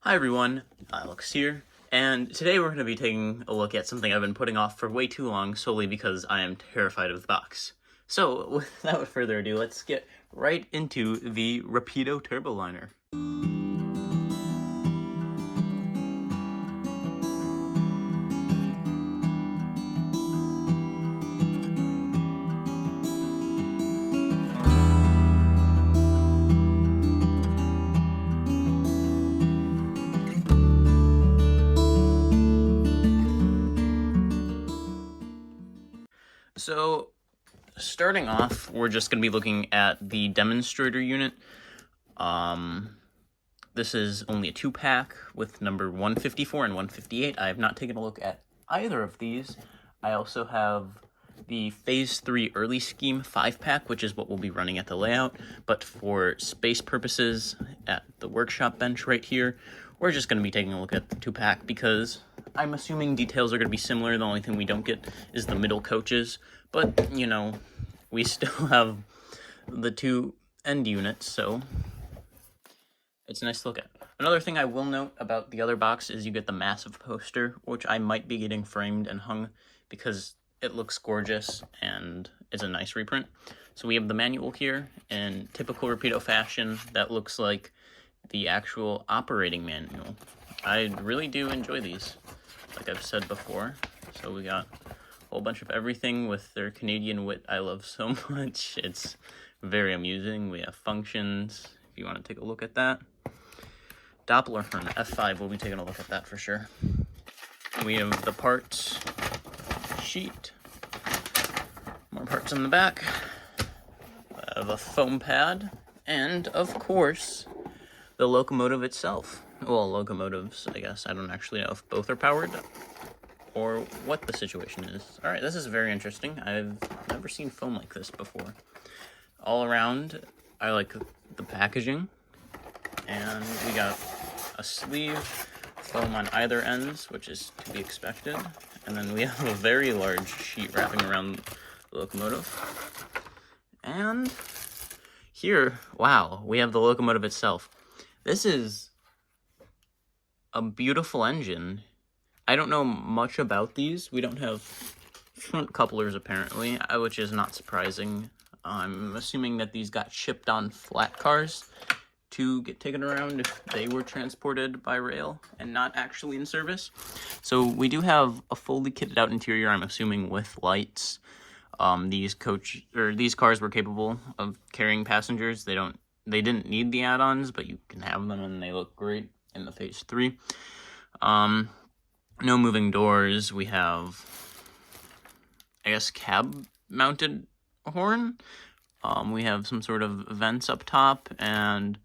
Hi everyone, Alex here, and today we're going to be taking a look at something I've been putting off for way too long solely because I am terrified of the box. So, without further ado, let's get right into the Rapido Turboliner. So, starting off, we're just going to be looking at the demonstrator unit. This is only a 2-pack with number 154 and 158. I have not taken a look at either of these. I also have the Phase 3 Early Scheme 5-pack, which is what we'll be running at the layout. But for space purposes, at the workshop bench right here, we're just going to be taking a look at the 2-pack because I'm assuming details are going to be similar. The only thing we don't get is the middle coaches. But, you know, we still have the 2 end units, so it's nice to look at. Another thing I will note about the other box is you get the massive poster, which I might be getting framed and hung because it looks gorgeous and it's a nice reprint. So we have the manual here in typical Rapido fashion that looks like the actual operating manual. I really do enjoy these, like I've said before. So we got a whole bunch of everything with their Canadian wit I love so much. It's very amusing. We have functions, if you want to take a look at that. Doppler horn, F5, we'll be taking a look at that for sure. We have the parts sheet. More parts in the back. I have a foam pad. And, of course, the locomotive itself. Well, locomotives, I guess. I don't actually know if both are powered or what the situation is. Alright, this is very interesting. I've never seen foam like this before. All around, I like the packaging. And we got a sleeve, foam on either ends, which is to be expected. And then we have a very large sheet wrapping around the locomotive. And here, wow, we have the locomotive itself. This is a beautiful engine. I don't know much about these. We don't have front couplers, apparently, which is not surprising. I'm assuming that these got shipped on flat cars to get taken around if they were transported by rail and not actually in service. So we do have a fully kitted out interior, I'm assuming, with lights. These cars were capable of carrying passengers. They didn't need the add-ons, but you can have them and they look great in the Phase 3. No moving doors. We have, I guess, cab-mounted horn. We have some sort of vents up top, and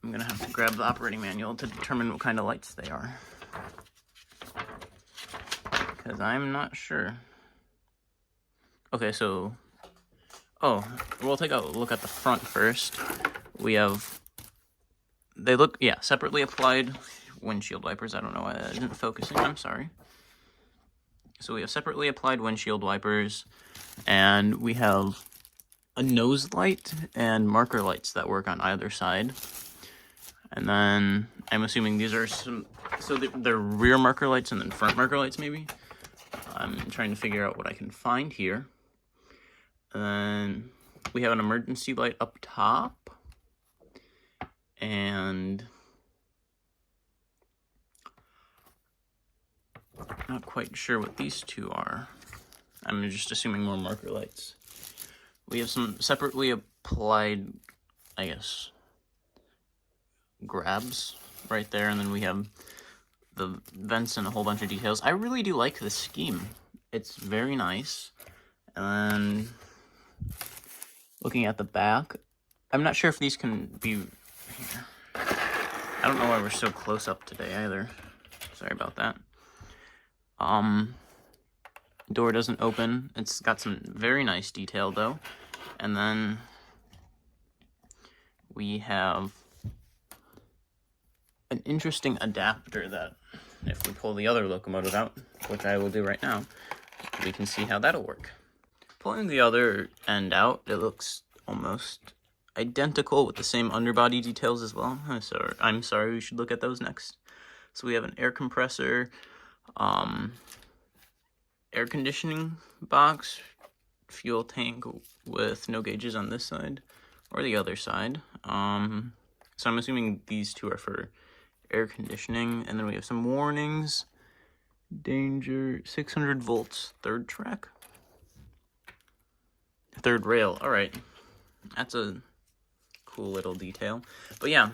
I'm gonna have to grab the operating manual to determine what kind of lights they are, because I'm not sure. Okay, so, we'll take a look at the front first. We have, they look, yeah, separately applied windshield wipers. I don't know why that isn't focusing, I'm sorry. So we have separately applied windshield wipers, and we have a nose light and marker lights that work on either side. And then I'm assuming these are they're rear marker lights and then front marker lights maybe. I'm trying to figure out what I can find here. And then we have an emergency light up top. And not quite sure what these two are. I'm just assuming more marker lights. We have some separately applied, I guess, grabs right there, and then we have the vents and a whole bunch of details. I really do like this scheme. It's very nice. And looking at the back, I'm not sure if these can be here. I don't know why we're so close up today either. Sorry about that. Door doesn't open. It's got some very nice detail though. And then we have an interesting adapter that if we pull the other locomotive out, which I will do right now, we can see how that'll work. Pulling the other end out, it looks almost identical with the same underbody details as well. I'm sorry, we should look at those next. So we have an air compressor, air conditioning box, fuel tank with no gauges on this side or the other side. So I'm assuming these two are for air conditioning, and then we have some warnings. Danger, 600 volts, third track, third rail. All right, that's a cool little detail. But yeah,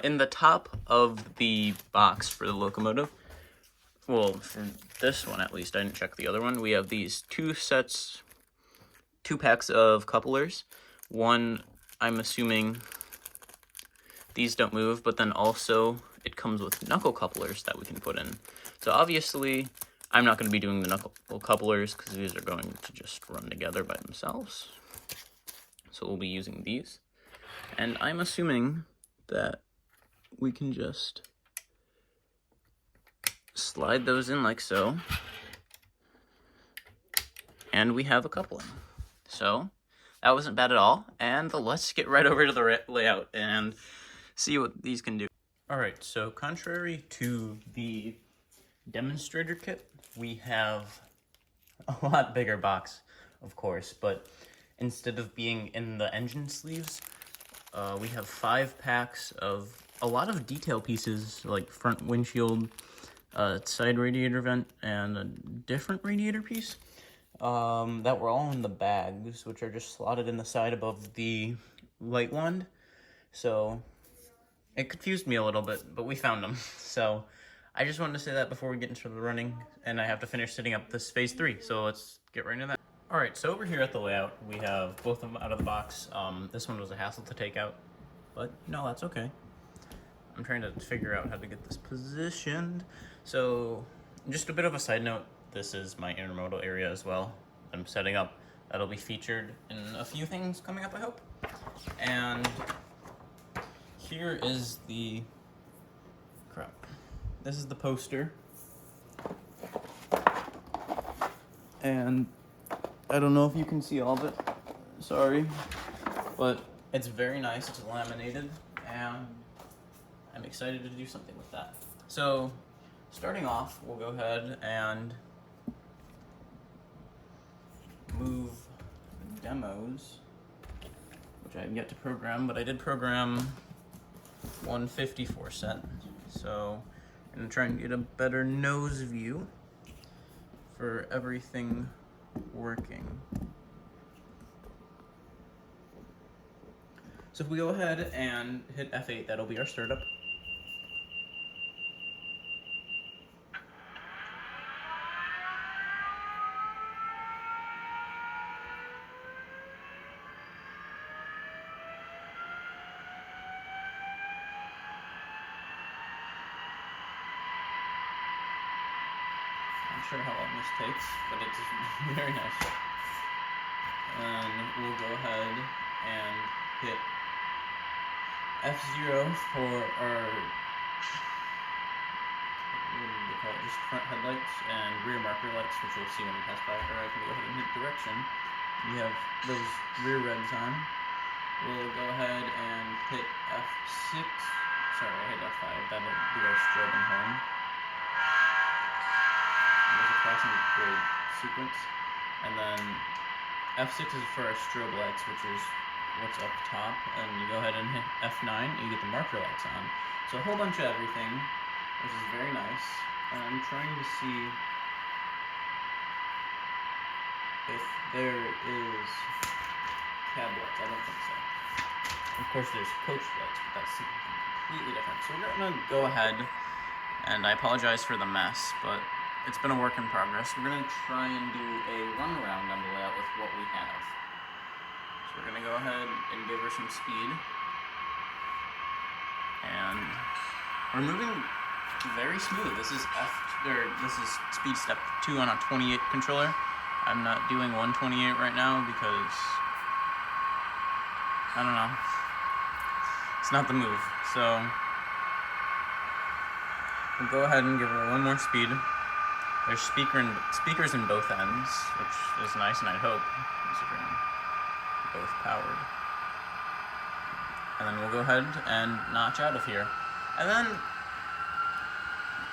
in the top of the box for the locomotive, well, for this one at least, I didn't check the other one, we have these two packs of couplers. One, I'm assuming these don't move, but then also it comes with knuckle couplers that we can put in. So obviously, I'm not going to be doing the knuckle couplers because these are going to just run together by themselves. So we'll be using these. And I'm assuming that we can just slide those in like so. And we have a coupling. So that wasn't bad at all. And let's get right over to the layout and see what these can do. All right, so contrary to the demonstrator kit, we have a lot bigger box, of course, but instead of being in the engine sleeves, we have 5 packs of a lot of detail pieces, like front windshield, side radiator vent, and a different radiator piece that were all in the bags, which are just slotted in the side above the light wand. So it confused me a little bit, but we found them. So I just wanted to say that before we get into the running, and I have to finish setting up this phase 3, so let's get right into that. All right, so over here at the layout, we have both of them out of the box. This one was a hassle to take out, but no, that's okay. I'm trying to figure out how to get this positioned. So just a bit of a side note, this is my intermodal area as well. I'm setting up. That'll be featured in a few things coming up, I hope. And here is the crap. This is the poster. And I don't know if you can see all of it. Sorry. But it's very nice. It's laminated. And I'm excited to do something with that. So, starting off, we'll go ahead and move demos, which I have yet to program, but I did program 154 set. So I'm gonna try and get a better nose view for everything working. So if we go ahead and hit F8, that'll be our startup. Not sure how long this takes, but it's very nice. And we'll go ahead and hit F0 for our, what do they call it, just front headlights and rear marker lights, which you'll see when we pass by. Or I can go ahead and hit direction. We have those rear reds on. We'll go ahead and hit F6. Sorry, I hit F5. That'll be our strobing horn. There's a crossing grade sequence. And then F6 is for our strobe lights, which is what's up top. And you go ahead and hit F9, and you get the marker lights on. So a whole bunch of everything, which is very nice. And I'm trying to see if there is cab lights. I don't think so. Of course, there's coach lights, but that's completely different. So we're gonna go ahead, and I apologize for the mess, but it's been a work in progress. We're gonna try and do a run around on the layout with what we have. So we're gonna go ahead and give her some speed. And we're moving very smooth. This is speed step 2 on a 28 controller. I'm not doing 128 right now because I don't know. It's not the move. So we'll go ahead and give her one more speed. There's speakers in both ends, which is nice, and I hope, considering both powered. And then we'll go ahead and notch out of here. And then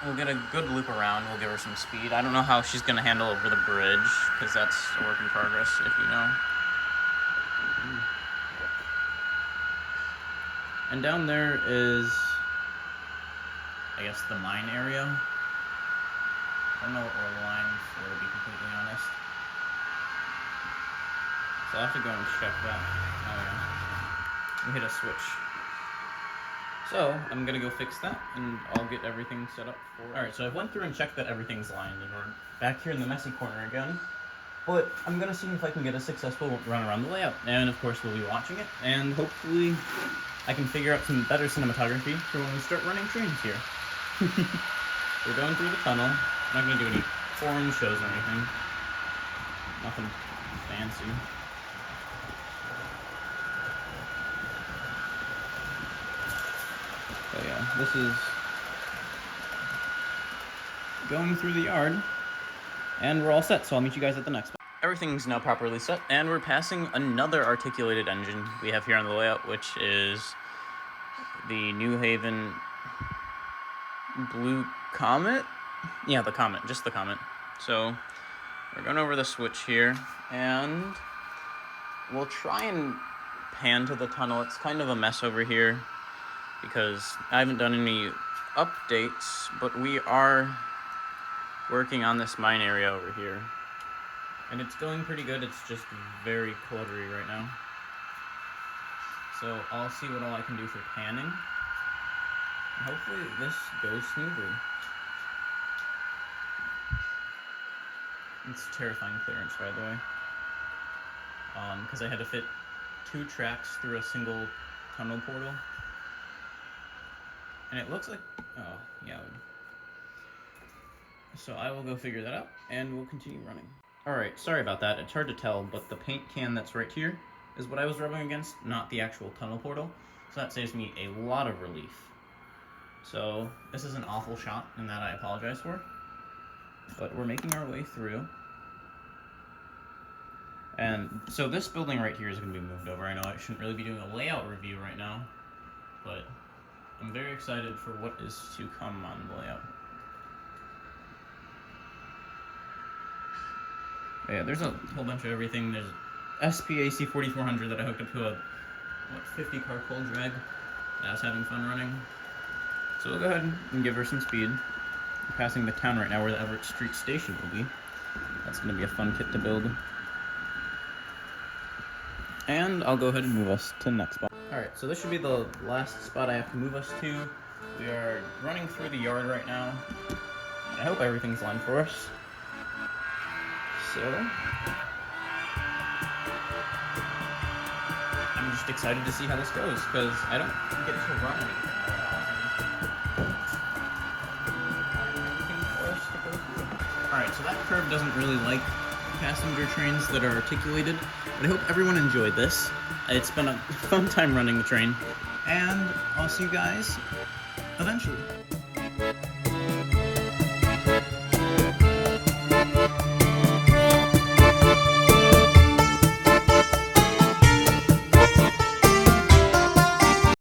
we'll get a good loop around. We'll give her some speed. I don't know how she's going to handle over the bridge, because that's a work in progress, if you know. And down there is, I guess, the mine area. I don't know what we're aligned for, to be completely honest. So I'll have to go and check that. Oh yeah. We hit a switch. So I'm gonna go fix that, and I'll get everything set up for. Alright, so I went through and checked that everything's lined, and we're back here in the messy corner again. But I'm gonna see if I can get a successful run around the layout. And of course we'll be watching it, and hopefully I can figure out some better cinematography for when we start running trains here. We're going through the tunnel. I'm not going to do any foreign shows or anything. Nothing fancy. But yeah, this is going through the yard. And we're all set, so I'll meet you guys at the next one. Everything's now properly set, and we're passing another articulated engine we have here on the layout, which is the New Haven Blue Comet? Yeah, the Comet, just the Comet. So we're going over the switch here, and we'll try and pan to the tunnel. It's kind of a mess over here because I haven't done any updates, but we are working on this mine area over here. And it's going pretty good, it's just very cluttery right now. So I'll see what all I can do for panning. Hopefully this goes smoothly. It's terrifying clearance, by the way. Because I had to fit 2 tracks through a single tunnel portal. And it looks like, oh, yeah. So I will go figure that out, and we'll continue running. Alright, sorry about that. It's hard to tell, but the paint can that's right here is what I was rubbing against, not the actual tunnel portal. So that saves me a lot of relief. So this is an awful shot, and that I apologize for. But we're making our way through. And so this building right here is going to be moved over. I know I shouldn't really be doing a layout review right now, but I'm very excited for what is to come on the layout. Yeah, there's a whole bunch of everything. There's SPAC 4400 that I hooked up to a 50 car cold drag that I was having fun running. So we'll go ahead and give her some speed. We're passing the town right now where the Everett Street Station will be. That's going to be a fun kit to build. And I'll go ahead and move us to the next spot. Alright, so this should be the last spot I have to move us to. We are running through the yard right now. I hope everything's lined for us. So I'm just excited to see how this goes, because I don't get to run anything for us to go through. Alright, so that curve doesn't really like passenger trains that are articulated, but I hope everyone enjoyed this. It's been a fun time running the train, and I'll see you guys eventually.